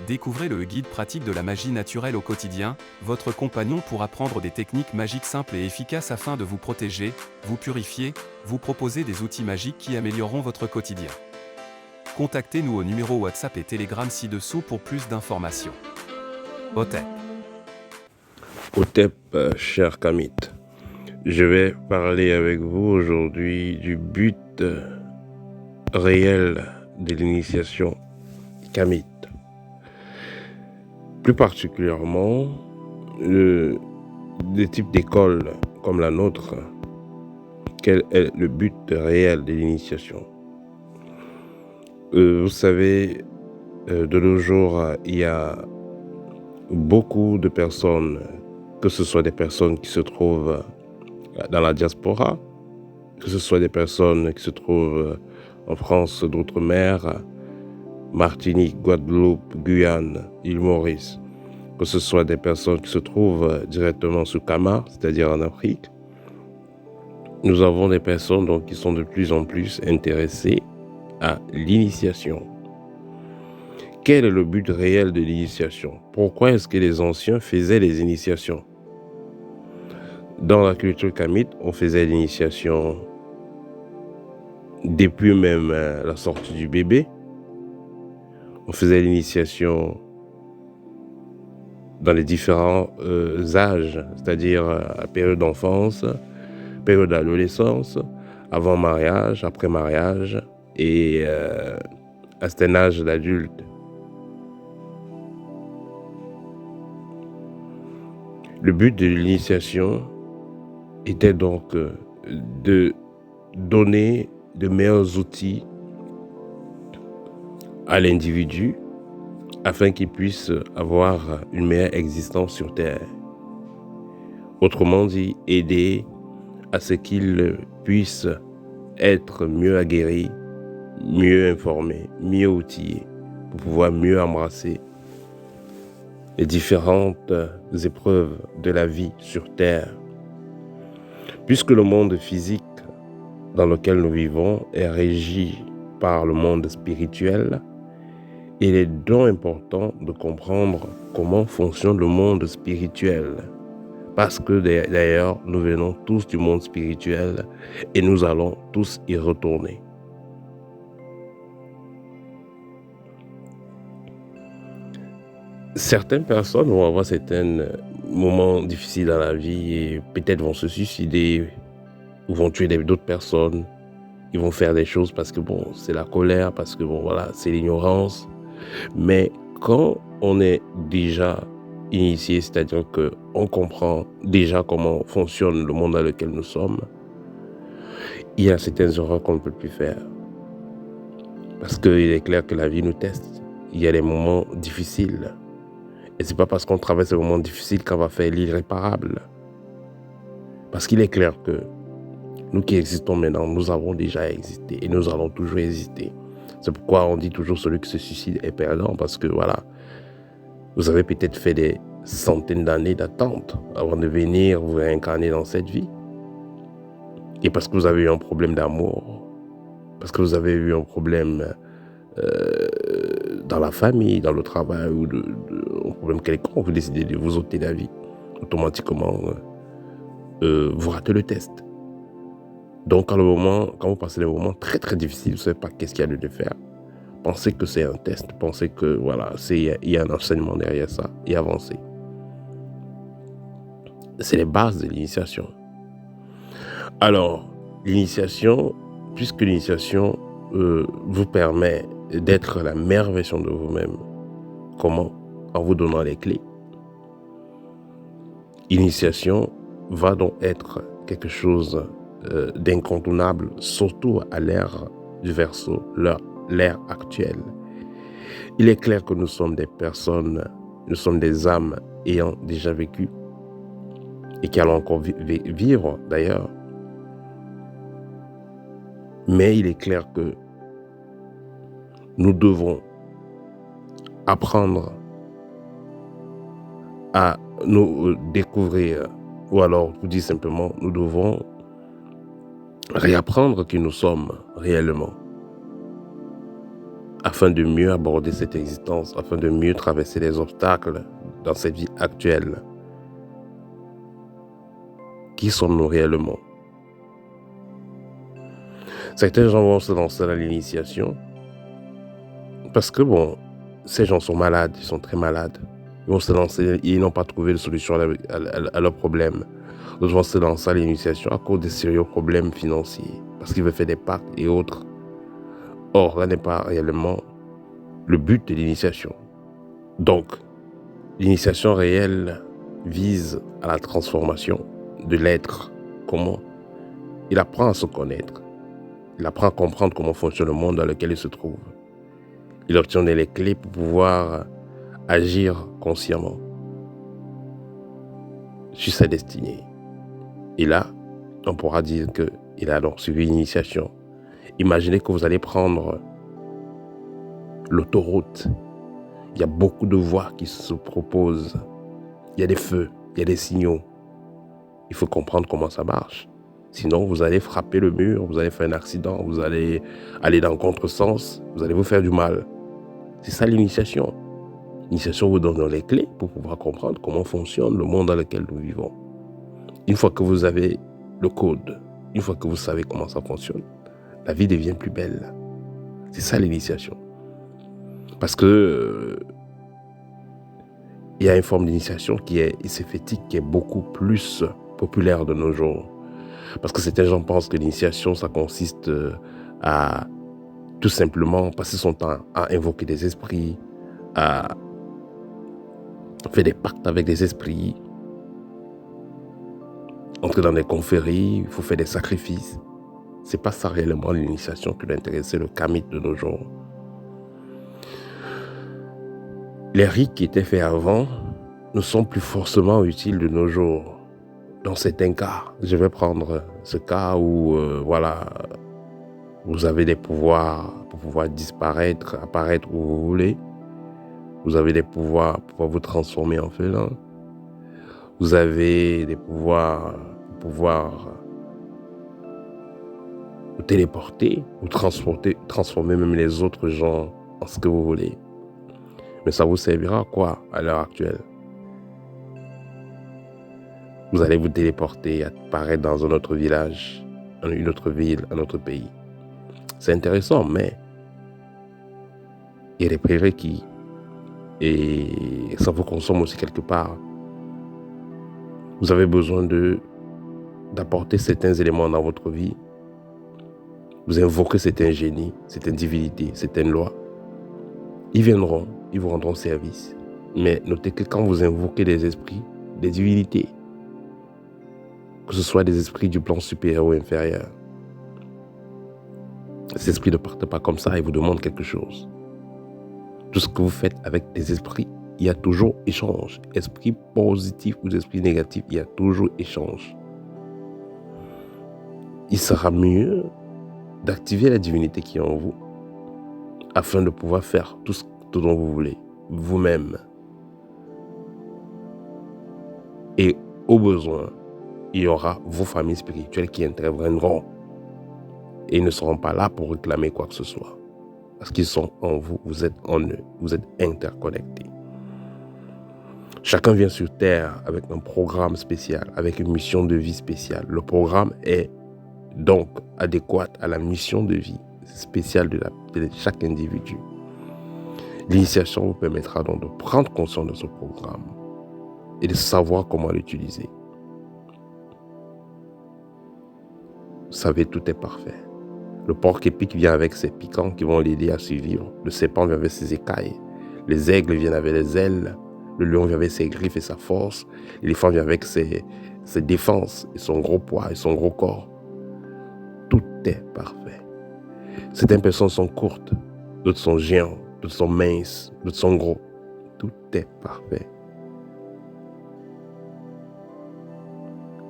Découvrez le guide pratique de la magie naturelle au quotidien. Votre compagnon pourra prendre des techniques magiques simples et efficaces afin de vous protéger, vous purifier, vous proposer des outils magiques qui amélioreront votre quotidien. Contactez-nous au numéro WhatsApp et Telegram ci-dessous pour plus d'informations. Hotep. Hotep, cher Kamit, je vais parler avec vous aujourd'hui du but réel de l'initiation Kamit. Plus particulièrement, des types d'écoles comme la nôtre, quel est le but réel de l'initiation? Vous savez, de nos jours, il y a beaucoup de personnes, que ce soit des personnes qui se trouvent dans la diaspora, que ce soit des personnes qui se trouvent en France d'outre-mer, Martinique, Guadeloupe, Guyane, île Maurice, que ce soit des personnes qui se trouvent directement sous Kama, c'est-à-dire en Afrique. Nous avons des personnes donc, qui sont de plus en plus intéressées à l'initiation. Quel est le but réel de l'initiation? Pourquoi est-ce que les anciens faisaient les initiations? Dans la culture kamite, on faisait l'initiation depuis même la sortie du bébé. On faisait l'initiation dans les différents âges, c'est-à-dire à période d'enfance, période d'adolescence, avant mariage, après mariage et à un âge d'adulte. Le but de l'initiation était donc de donner de meilleurs outils à l'individu afin qu'il puisse avoir une meilleure existence sur Terre. Autrement dit, aider à ce qu'il puisse être mieux aguerri, mieux informé, mieux outillé, pour pouvoir mieux embrasser les différentes épreuves de la vie sur Terre. Puisque le monde physique dans lequel nous vivons est régi par le monde spirituel, il est donc important de comprendre comment fonctionne le monde spirituel. Parce que d'ailleurs, nous venons tous du monde spirituel et nous allons tous y retourner. Certaines personnes vont avoir certains moments difficiles dans la vie et peut-être vont se suicider, ou vont tuer d'autres personnes, ils vont faire des choses parce que bon, c'est la colère, parce que bon, voilà, c'est l'ignorance. Mais quand on est déjà initié, c'est-à-dire qu'on comprend déjà comment fonctionne le monde dans lequel nous sommes, il y a certaines erreurs qu'on ne peut plus faire. Parce qu'il est clair que la vie nous teste. Il y a des moments difficiles. Et c'est pas parce qu'on traverse des moments difficiles qu'on va faire l'irréparable. Parce qu'il est clair que nous qui existons maintenant, nous avons déjà existé et nous allons toujours exister. C'est pourquoi on dit toujours celui qui se suicide est perdant, parce que voilà, vous avez peut-être fait des centaines d'années d'attente avant de venir vous réincarner dans cette vie. Et parce que vous avez eu un problème d'amour, parce que vous avez eu un problème dans la famille, dans le travail, ou un problème quelconque, vous décidez de vous ôter la vie. Automatiquement, vous ratez le test. Donc, quand vous passez des moments très très difficiles, vous ne savez pas qu'est-ce qu'il y a de faire. Pensez que c'est un test, pensez que voilà, il y a un enseignement derrière ça, et avancez. C'est les bases de l'initiation. Alors, l'initiation, puisque l'initiation vous permet d'être la meilleure version de vous-même, comment? En vous donnant les clés. L'initiation va donc être quelque chose d'incontournable, surtout à l'ère du Verseau, l'ère actuelle. Il est clair que nous sommes des personnes, nous sommes des âmes ayant déjà vécu et qui allons encore vivre d'ailleurs. Mais il est clair que nous devons apprendre à nous découvrir, ou alors, je vous dis simplement, nous devons réapprendre qui nous sommes réellement. afin de mieux aborder cette existence, afin de mieux traverser les obstacles dans cette vie actuelle. Qui sommes-nous réellement? Certains gens vont se lancer dans l'initiation parce que, ces gens sont malades, ils sont très malades. Ils vont se lancer et ils n'ont pas trouvé de solution à leurs problèmes. D'autres vont se lancer à l'initiation à cause des sérieux problèmes financiers, parce qu'ils veulent faire des pactes et autres. Or, là n'est pas réellement le but de l'initiation. Donc, l'initiation réelle vise à la transformation de l'être. Comment? Il apprend à se connaître. Il apprend à comprendre comment fonctionne le monde dans lequel il se trouve. Il obtient les clés pour pouvoir agir consciemment sur sa destinée. Et là, on pourra dire qu'il a donc suivi l'initiation. Imaginez que vous allez prendre l'autoroute. Il y a beaucoup de voies qui se proposent. Il y a des feux, il y a des signaux. Il faut comprendre comment ça marche. Sinon, vous allez frapper le mur, vous allez faire un accident, vous allez aller dans le contresens, vous allez vous faire du mal. C'est ça l'initiation. L'initiation vous donne les clés pour pouvoir comprendre comment fonctionne le monde dans lequel nous vivons. Une fois que vous avez le code, une fois que vous savez comment ça fonctionne, la vie devient plus belle. C'est ça l'initiation. Parce que il y a une forme d'initiation qui est éphétique, qui est beaucoup plus populaire de nos jours. Parce que certains gens pensent que l'initiation, ça consiste à tout simplement passer son temps à invoquer des esprits, à faire des pactes avec des esprits, entrer dans des conféries, il faut faire des sacrifices. C'est pas ça réellement l'initiation qui doit intéresser le kamite de nos jours. Les rites qui étaient faits avant ne sont plus forcément utiles de nos jours. Dans certains cas, je vais prendre ce cas où, vous avez des pouvoirs pour pouvoir disparaître, apparaître où vous voulez. Vous avez des pouvoirs pour pouvoir vous transformer en félin. Vous avez des pouvoirs pour pouvoir vous téléporter, vous transformer même les autres gens en ce que vous voulez. Mais ça vous servira à quoi à l'heure actuelle? Vous allez vous téléporter, apparaître dans un autre village, dans une autre ville, un autre pays. C'est intéressant, mais il y a des prérequis. Et ça vous consomme aussi quelque part. Vous avez besoin d'apporter certains éléments dans votre vie. Vous invoquez certains génies, certaines divinités, certaines lois. Ils viendront, ils vous rendront service. Mais notez que quand vous invoquez des esprits, des divinités, que ce soit des esprits du plan supérieur ou inférieur, ces esprits ne partent pas comme ça et vous demandent quelque chose. Tout ce que vous faites avec des esprits, il y a toujours échange. Esprit positif ou esprit négatif, il y a toujours échange. Il sera mieux d'activer la divinité qui est en vous afin de pouvoir faire tout ce dont vous voulez, vous-même. Et au besoin, il y aura vos familles spirituelles qui interviendront. Et ils ne seront pas là pour réclamer quoi que ce soit. Parce qu'ils sont en vous, vous êtes en eux, vous êtes interconnectés. Chacun vient sur Terre avec un programme spécial, avec une mission de vie spéciale. Le programme est donc adéquat à la mission de vie spéciale de chaque individu. L'initiation vous permettra donc de prendre conscience de ce programme et de savoir comment l'utiliser. Vous savez, tout est parfait. Le porc épic vient avec ses piquants qui vont l'aider à survivre. Le serpent vient avec ses écailles. Les aigles viennent avec les ailes. Le lion vient avec ses griffes et sa force. L'éléphant vient avec ses défenses et son gros poids et son gros corps. Tout est parfait. Certaines personnes sont courtes, d'autres sont géants, d'autres sont minces, d'autres sont gros. Tout est parfait.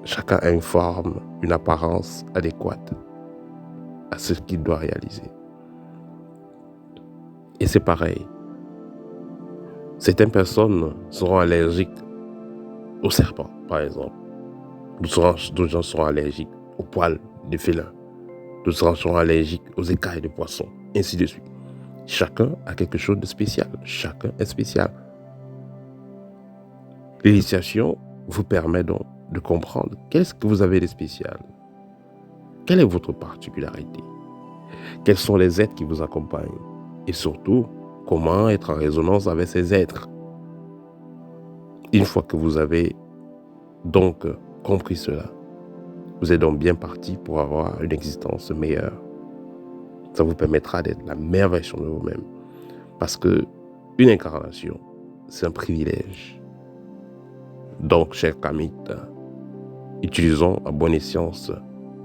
Chacun a une forme, une apparence adéquate à ce qu'il doit réaliser. Et c'est pareil. Certaines personnes seront allergiques aux serpents, par exemple. D'autres gens seront allergiques aux poils de félin. D'autres gens seront allergiques aux écailles de poisson, ainsi de suite. Chacun a quelque chose de spécial. Chacun est spécial. L'initiation vous permet donc de comprendre qu'est-ce que vous avez de spécial. Quelle est votre particularité? Quels sont les êtres qui vous accompagnent? Et surtout, comment être en résonance avec ces êtres? Une fois que vous avez donc compris cela, vous êtes donc bien parti pour avoir une existence meilleure. Ça vous permettra d'être la meilleure version de vous-même. Parce que une incarnation, c'est un privilège. Donc, chers kamites, utilisons à bon escient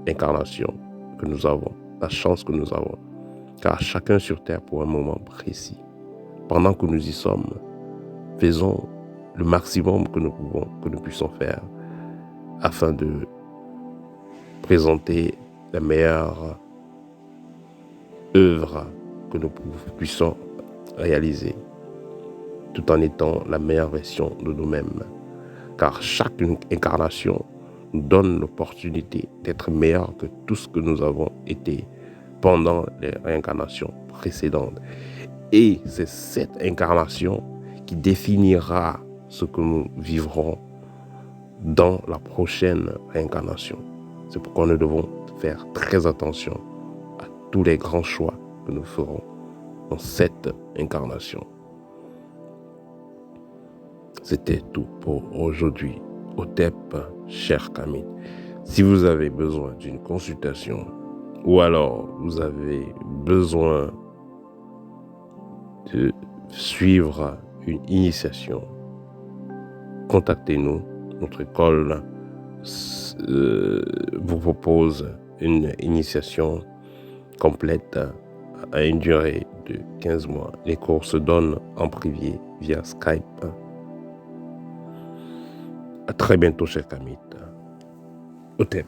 l'incarnation que nous avons, la chance que nous avons. Car chacun sur Terre pour un moment précis. Pendant que nous y sommes, faisons le maximum que nous pouvons, que nous puissions faire afin de présenter la meilleure œuvre que nous puissions réaliser, tout en étant la meilleure version de nous-mêmes. Car chaque incarnation nous donne l'opportunité d'être meilleur que tout ce que nous avons été pendant les réincarnations précédentes. Et c'est cette incarnation qui définira ce que nous vivrons dans la prochaine réincarnation. C'est pourquoi nous devons faire très attention à tous les grands choix que nous ferons dans cette incarnation. C'était tout pour aujourd'hui. Hotep, cher Kamites. Si vous avez besoin d'une consultation ou alors vous avez besoin de suivre une initiation, contactez-nous. Notre école vous propose une initiation complète à une durée de 15 mois. Les cours se donnent en privé via Skype. À très bientôt, chers Kamites. Hotep.